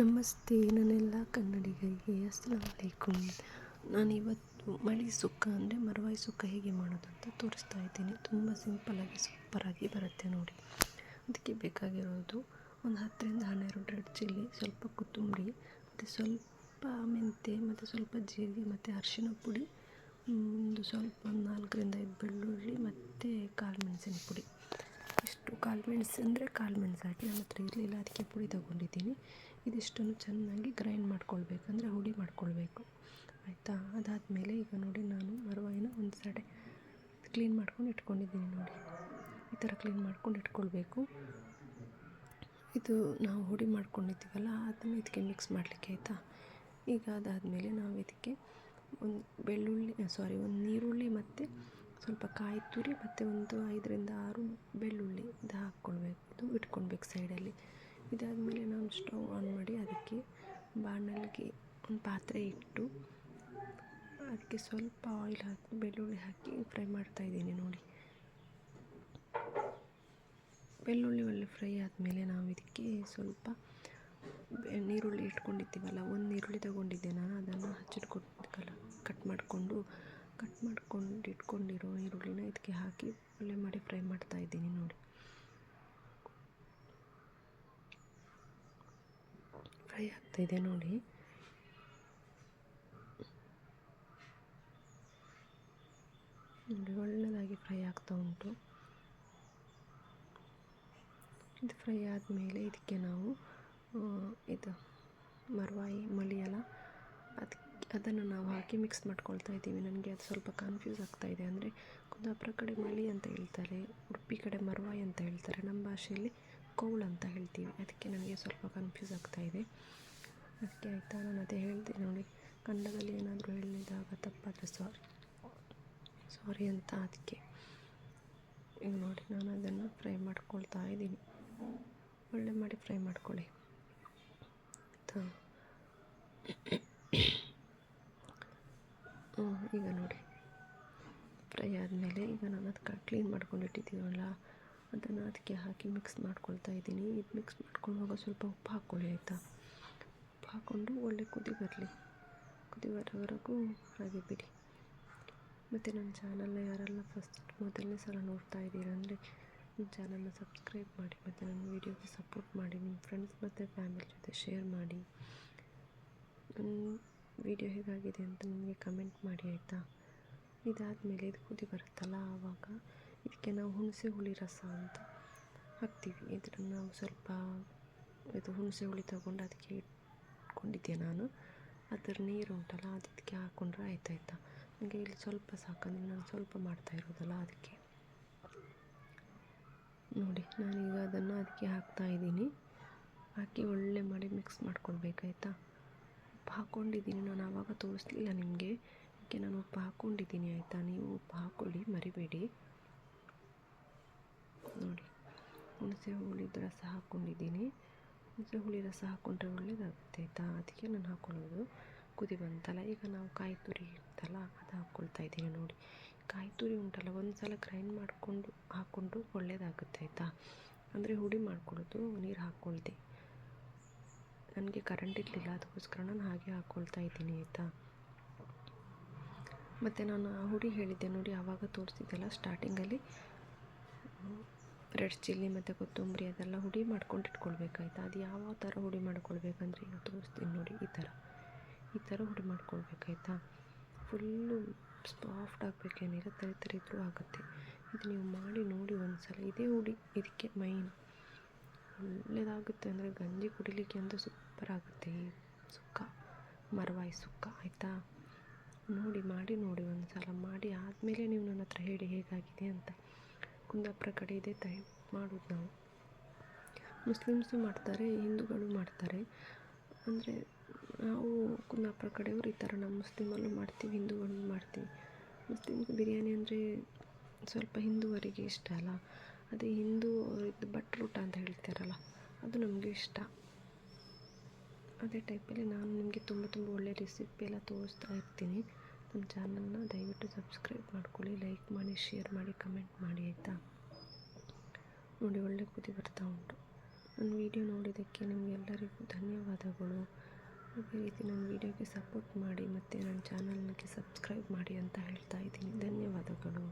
ನಮಸ್ತೆ ನನ್ನೆಲ್ಲ ಕನ್ನಡಿಗರಿಗೆ ಅಸ್ಸಲಾಮು ಅಲೈಕುಮ್. ನಾನಿವತ್ತು ಮಳಿ ಸುಕ್ಕ ಅಂದರೆ ಮರವಾಯಿ ಸುಕ್ಕ ಹೇಗೆ ಮಾಡೋದು ಅಂತ ತೋರಿಸ್ತಾ ಇದ್ದೀನಿ. ತುಂಬ ಸಿಂಪಲ್ಲಾಗಿ ಸೂಪರಾಗಿ ಬರುತ್ತೆ ನೋಡಿ. ಅದಕ್ಕೆ ಬೇಕಾಗಿರೋದು ಒಂದು 10ರಿಂದ 12 ರೆಡ್ ಚಿಲ್ಲಿ, ಸ್ವಲ್ಪ ಕೊತ್ತಂಬರಿ, ಮತ್ತು ಸ್ವಲ್ಪ ಮೆಂತ್ಯ, ಮತ್ತು ಸ್ವಲ್ಪ ಜೀರಿಗೆ, ಮತ್ತು ಅರಿಶಿನ ಪುಡಿ, ಒಂದು 4ರಿಂದ 5 ಬೆಳ್ಳುಳ್ಳಿ, ಮತ್ತು ಕಾಳು ಮೆಣಸಿನ ಪುಡಿ. ಇಷ್ಟು ಕಾಳು ಮೆಣಸು ಅಂದರೆ ಕಾಳು ಮೆಣಸು ಹಾಕಿ ನನ್ನ ಹತ್ರ ಇರಲಿಲ್ಲ, ಅದಕ್ಕೆ ಪುಡಿ ತೊಗೊಂಡಿದ್ದೀನಿ. ಇದಿಷ್ಟನ್ನು ಚೆನ್ನಾಗಿ ಗ್ರೈಂಡ್ ಮಾಡ್ಕೊಳ್ಬೇಕಂದ್ರೆ ಹುಡಿ ಮಾಡ್ಕೊಳ್ಬೇಕು, ಆಯಿತಾ. ಅದಾದಮೇಲೆ ಈಗ ನೋಡಿ, ನಾನು ಮರವಾಯಿನ ಒಂದು ಸಡೆ ಕ್ಲೀನ್ ಮಾಡ್ಕೊಂಡು ಇಟ್ಕೊಂಡಿದ್ದೀನಿ ನೋಡಿ. ಈ ಥರ ಕ್ಲೀನ್ ಮಾಡ್ಕೊಂಡು ಇಟ್ಕೊಳ್ಬೇಕು. ಇದು ನಾವು ಹುಡಿ ಮಾಡ್ಕೊಂಡಿದ್ದೀವಲ್ಲ, ಅದನ್ನು ಇದಕ್ಕೆ ಮಿಕ್ಸ್ ಮಾಡಲಿಕ್ಕೆ, ಆಯಿತಾ. ಈಗ ಅದಾದಮೇಲೆ ನಾವು ಇದಕ್ಕೆ ಒಂದು ನೀರುಳ್ಳಿ ಮತ್ತು ಸ್ವಲ್ಪ ಕಾಯಿ ತುರಿ ಮತ್ತು ಒಂದು 5ರಿಂದ 6 ಬೆಳ್ಳುಳ್ಳಿ ಇದು ಹಾಕ್ಕೊಳ್ಬೇಕು. ಇದು ಇಟ್ಕೊಳ್ಬೇಕು ಸೈಡಲ್ಲಿ. ಇದಾದಮೇಲೆ ನಾನು ಸ್ಟವ್ ಆನ್ ಮಾಡಿ ಅದಕ್ಕೆ ಬಾಣಲಿಗೆ ಒಂದು ಪಾತ್ರೆ ಇಟ್ಟು ಅದಕ್ಕೆ ಸ್ವಲ್ಪ ಆಯಿಲ್ ಹಾಕಿ ಬೆಳ್ಳುಳ್ಳಿ ಹಾಕಿ ಫ್ರೈ ಮಾಡ್ತಾಯಿದ್ದೀನಿ ನೋಡಿ. ಬೆಳ್ಳುಳ್ಳಿ ಒಳ್ಳೆ ಫ್ರೈ ಆದಮೇಲೆ ನಾವು ಇದಕ್ಕೆ ಸ್ವಲ್ಪ ನೀರುಳ್ಳಿ ಇಟ್ಕೊಂಡಿದ್ದೀವಲ್ಲ, ಒಂದು ನೀರುಳ್ಳಿ ತಗೊಂಡಿದ್ದೆ ನಾನು. ಅದನ್ನು ಕಟ್ ಮಾಡಿಕೊಂಡು ಇಟ್ಕೊಂಡಿರೋ ಈರುಳ್ಳಿನ ಇದಕ್ಕೆ ಹಾಕಿ ಒಳ್ಳೆ ಮಾಡಿ ಫ್ರೈ ಮಾಡ್ತಾಯಿದ್ದೀನಿ ನೋಡಿ. ಫ್ರೈ ಆಗ್ತಾಯಿದೆ ನೋಡಿ. ಒಳ್ಳೆಯದಾಗಿ ಫ್ರೈ ಆಗ್ತಾ ಉಂಟು. ಇದು ಫ್ರೈ ಆದಮೇಲೆ ಇದಕ್ಕೆ ನಾವು ಇದು ಮರವಾಯಿ ಮಲಿಯಲ್ಲ, ಅದನ್ನು ನಾವು ಹಾಕಿ ಮಿಕ್ಸ್ ಮಾಡ್ಕೊಳ್ತಾ ಇದ್ದೀವಿ. ನನಗೆ ಅದು ಸ್ವಲ್ಪ ಕನ್ಫ್ಯೂಸ್ ಆಗ್ತಾಯಿದೆ. ಅಂದರೆ ಕುಂದಾಪುರ ಕಡೆ ಮಲಿ ಅಂತ ಹೇಳ್ತಾರೆ, ಉಡುಪಿ ಕಡೆ ಮರವಾಯಿ ಅಂತ ಹೇಳ್ತಾರೆ, ನಮ್ಮ ಭಾಷೆಯಲ್ಲಿ ಕೌಳು ಅಂತ ಹೇಳ್ತೀವಿ. ಅದಕ್ಕೆ ನನಗೆ ಸ್ವಲ್ಪ ಕನ್ಫ್ಯೂಸ್ ಆಗ್ತಾಯಿದೆ. ಅದಕ್ಕೆ ಆಯಿತಾ, ನಾನು ಅದೇ ಹೇಳಿದೆ ನೋಡಿ, ಕನ್ನಡದಲ್ಲಿ ಏನಾದರೂ ಹೇಳಿದಾಗ ತಪ್ಪಾದರೆ ಸಾರಿ ಅಂತ. ಅದಕ್ಕೆ ಈಗ ನೋಡಿ, ನಾನು ಅದನ್ನು ಫ್ರೈ ಮಾಡ್ಕೊಳ್ತಾ ಇದ್ದೀನಿ. ಒಳ್ಳೆ ಮಾಡಿ ಫ್ರೈ ಮಾಡ್ಕೊಳ್ಳಿ, ಆಯಿತಾ. ಈಗ ನೋಡಿ, ಫ್ರೈ ಆದಮೇಲೆ ಈಗ ನಾನು ಅದಕ್ಕೆ ಕ್ಲೀನ್ ಮಾಡ್ಕೊಂಡಿಟ್ಟಿದ್ದೀವಲ್ಲ, ಅದನ್ನು ಅದಕ್ಕೆ ಹಾಕಿ ಮಿಕ್ಸ್ ಮಾಡ್ಕೊಳ್ತಾ ಇದ್ದೀನಿ. ಇದು ಮಿಕ್ಸ್ ಮಾಡ್ಕೊಳ್ಳುವಾಗ ಸ್ವಲ್ಪ ಉಪ್ಪು ಹಾಕ್ಕೊಳ್ಳಿ, ಆಯಿತಾ. ಉಪ್ಪು ಹಾಕ್ಕೊಂಡು ಒಳ್ಳೆ ಕುದಿ ಬರೋವರೆಗೂ ಹಾಗೆ ಬಿಡಿ. ಮತ್ತು ನನ್ನ ಚಾನಲ್ನ ಯಾರೆಲ್ಲ ಮೊದಲನೇ ಸಲ ನೋಡ್ತಾ ಇದ್ದೀರಾ ಅಂದರೆ ನನ್ನ ಚಾನಲ್ನ ಸಬ್ಸ್ಕ್ರೈಬ್ ಮಾಡಿ, ಮತ್ತು ನನ್ನ ವೀಡಿಯೋಗೆ ಸಪೋರ್ಟ್ ಮಾಡಿ. ನಿಮ್ಮ ಫ್ರೆಂಡ್ಸ್ ಮತ್ತು ಫ್ಯಾಮಿಲಿ ಜೊತೆ ಶೇರ್ ಮಾಡಿ. ನನ್ನ ವೀಡಿಯೋ ಹೇಗಾಗಿದೆ ಅಂತ ನನಗೆ ಕಮೆಂಟ್ ಮಾಡಿ, ಆಯಿತಾ. ಇದಾದಮೇಲೆ ಇದು ಕುದಿ ಬರುತ್ತಲ್ಲ, ಆವಾಗ ಇದಕ್ಕೆ ನಾವು ಹುಣಸೆ ಹುಳಿ ರಸ ಅಂತ ಹಾಕ್ತೀವಿ. ಇದನ್ನು ನಾವು ಸ್ವಲ್ಪ ಹುಣಸೆ ಹುಳಿ ತೊಗೊಂಡು ಅದಕ್ಕೆ ಇಟ್ಕೊಂಡಿದ್ದೆ ನಾನು. ಅದರ ನೀರು ಉಂಟಲ್ಲ, ಅದಕ್ಕೆ ಹಾಕ್ಕೊಂಡ್ರೆ ಆಯ್ತಾಯ್ತಾ. ನನಗೆ ಇಲ್ಲಿ ಸ್ವಲ್ಪ ಸಾಕಂದರೆ ನಾನು ಸ್ವಲ್ಪ ಮಾಡ್ತಾ ಇರೋದಲ್ಲ, ಅದಕ್ಕೆ ನೋಡಿ. ನಾನೀಗ ಅದನ್ನು ಅದಕ್ಕೆ ಹಾಕ್ತಾಯಿದ್ದೀನಿ. ಹಾಕಿ ಒಳ್ಳೆ ಮಾಡಿ ಮಿಕ್ಸ್ ಮಾಡ್ಕೊಳ್ಬೇಕಾಯ್ತಾ. ಉಪ್ಪು ಹಾಕ್ಕೊಂಡಿದ್ದೀನಿ ನಾನು, ಆವಾಗ ತೋರಿಸ್ಲಿಲ್ಲ ನಿಮಗೆ. ಅದಕ್ಕೆ ನಾನು ಉಪ್ಪು ಹಾಕ್ಕೊಂಡಿದ್ದೀನಿ, ಆಯಿತಾ. ನೀವು ಉಪ್ಪು ಹಾಕ್ಕೊಳ್ಳಿ, ಮರಿಬೇಡಿ ನೋಡಿ. ಹುಣಸೆ ಹುಳಿದ ರಸ ಹಾಕ್ಕೊಂಡಿದ್ದೀನಿ. ಹುಣಸೆ ಹುಳಿ ರಸ ಹಾಕ್ಕೊಂಡ್ರೆ ಒಳ್ಳೆಯದಾಗುತ್ತೆ, ಆಯಿತಾ. ಅದಕ್ಕೆ ನಾನು ಹಾಕ್ಕೊಳ್ಳೋದು. ಕುದಿ ಬಂತಲ್ಲ, ಈಗ ನಾವು ಕಾಯಿ ತುರಿ ಇರ್ತಲ್ಲ, ಅದು ಹಾಕ್ಕೊಳ್ತಾ ಇದ್ದೀನಿ ನೋಡಿ. ಕಾಯಿ ತುರಿ ಉಂಟಲ್ಲ, ಒಂದು ಸಲ ಗ್ರೈಂಡ್ ಹಾಕ್ಕೊಂಡು ಒಳ್ಳೆಯದಾಗುತ್ತೆ, ಆಯಿತಾ. ಅಂದರೆ ಹುಡಿ ಮಾಡ್ಕೊಳ್ಳೋದು, ನೀರು ಹಾಕ್ಕೊಳ್ದೆ. ನನಗೆ ಕರೆಂಟ್ ಇರಲಿಲ್ಲ, ಅದಕ್ಕೋಸ್ಕರ ನಾನು ಹಾಗೆ ಹಾಕ್ಕೊಳ್ತಾ ಇದ್ದೀನಿ, ಆಯಿತಾ. ಮತ್ತು ನಾನು ಹುಡಿ ಹೇಳಿದ್ದೆ ನೋಡಿ, ಆವಾಗ ತೋರಿಸಿದ್ದೆಲ್ಲ ಸ್ಟಾರ್ಟಿಂಗಲ್ಲಿ ರೆಡ್ ಚಿಲ್ಲಿ ಮತ್ತು ಕೊತ್ತಂಬರಿ ಅದೆಲ್ಲ ಹುಡಿ ಮಾಡ್ಕೊಂಡು ಇಟ್ಕೊಳ್ಬೇಕಾಯ್ತಾ. ಅದು ಯಾವ ಥರ ಹುಡಿ ಮಾಡ್ಕೊಳ್ಬೇಕಂದ್ರೆ ಈಗ ತೋರಿಸ್ತೀನಿ ನೋಡಿ. ಈ ಥರ ಹುಡಿ ಮಾಡ್ಕೊಳ್ಬೇಕಾಯ್ತಾ. ಫುಲ್ಲು ಸಾಫ್ಟ್ ಆಗಬೇಕೇನಿಲ್ಲ, ತರಿ ಇದ್ರೂ ಆಗುತ್ತೆ. ಇದು ನೀವು ಮಾಡಿ ನೋಡಿ ಒಂದು ಸಲ. ಇದೇ ಹುಡಿ ಇದಕ್ಕೆ ಮೈನ್. ಒಳ್ಳೆಯದಾಗುತ್ತೆ, ಅಂದರೆ ಗಂಜಿ ಕುಡಿಲಿಕ್ಕೆ ಅಂತೂ ಸೂಪರ್ ಆಗುತ್ತೆ ಈ ಸುಕ್ಕ, ಮರವಾಯಿ ಸುಕ್ಕ, ಆಯಿತಾ. ಮಾಡಿ ನೋಡಿ ಒಂದು ಸಲ. ಮಾಡಿ ಆದಮೇಲೆ ನೀವು ನನ್ನ ಹತ್ರ ಹೇಳಿ ಹೇಗಾಗಿದೆ ಅಂತ. ಕುಂದಾಪುರ ಕಡೆ ಇದೇ ಟೈಪ್ ಮಾಡೋದು ನಾವು. ಮುಸ್ಲಿಮ್ಸು ಮಾಡ್ತಾರೆ, ಹಿಂದೂಗಳು ಮಾಡ್ತಾರೆ. ಅಂದರೆ ನಾವು ಕುಂದಾಪುರ ಕಡೆಯವರು ಈ ಥರ, ನಾವು ಮುಸ್ಲಿಮಲ್ಲೂ ಮಾಡ್ತೀವಿ, ಹಿಂದೂಗಳು ಮಾಡ್ತೀವಿ. ಮುಸ್ಲಿಮ್ಸ್ ಬಿರಿಯಾನಿ ಅಂದರೆ ಸ್ವಲ್ಪ ಹಿಂದೂವರಿಗೆ ಇಷ್ಟ ಅಲ್ಲ. ಅದೇ ಹಿಂದೂ ಇದು ಬಟ್ರೂಟ ಅಂತ ಹೇಳ್ತಾರಲ್ಲ, ಅದು ನಮಗೆ ಇಷ್ಟ. ಅದೇ ಟೈಪಲ್ಲಿ ನಾನು ನಿಮಗೆ ತುಂಬ ಒಳ್ಳೆಯ ರೆಸಿಪಿ ಎಲ್ಲ ತೋರಿಸ್ತಾ ಇರ್ತೀನಿ. ನನ್ನ ಚಾನಲ್ನ ದಯವಿಟ್ಟು ಸಬ್ಸ್ಕ್ರೈಬ್ ಮಾಡ್ಕೊಳ್ಳಿ, ಲೈಕ್ ಮಾಡಿ, ಶೇರ್ ಮಾಡಿ, ಕಮೆಂಟ್ ಮಾಡಿ, ಆಯಿತಾ. ನೋಡಿ, ಒಳ್ಳೆ ಕುದಿ ಬರ್ತಾ ಉಂಟು. ನನ್ನ ವೀಡಿಯೋ ನೋಡಿದ್ದಕ್ಕೆ ನಿಮಗೆಲ್ಲರಿಗೂ ಧನ್ಯವಾದಗಳು. ಅದೇ ರೀತಿ ನನ್ನ ವೀಡಿಯೋಗೆ ಸಪೋರ್ಟ್ ಮಾಡಿ ಮತ್ತು ನನ್ನ ಚಾನಲ್ಗೆ ಸಬ್ಸ್ಕ್ರೈಬ್ ಮಾಡಿ ಅಂತ ಹೇಳ್ತಾ ಇದ್ದೀನಿ. ಧನ್ಯವಾದಗಳು.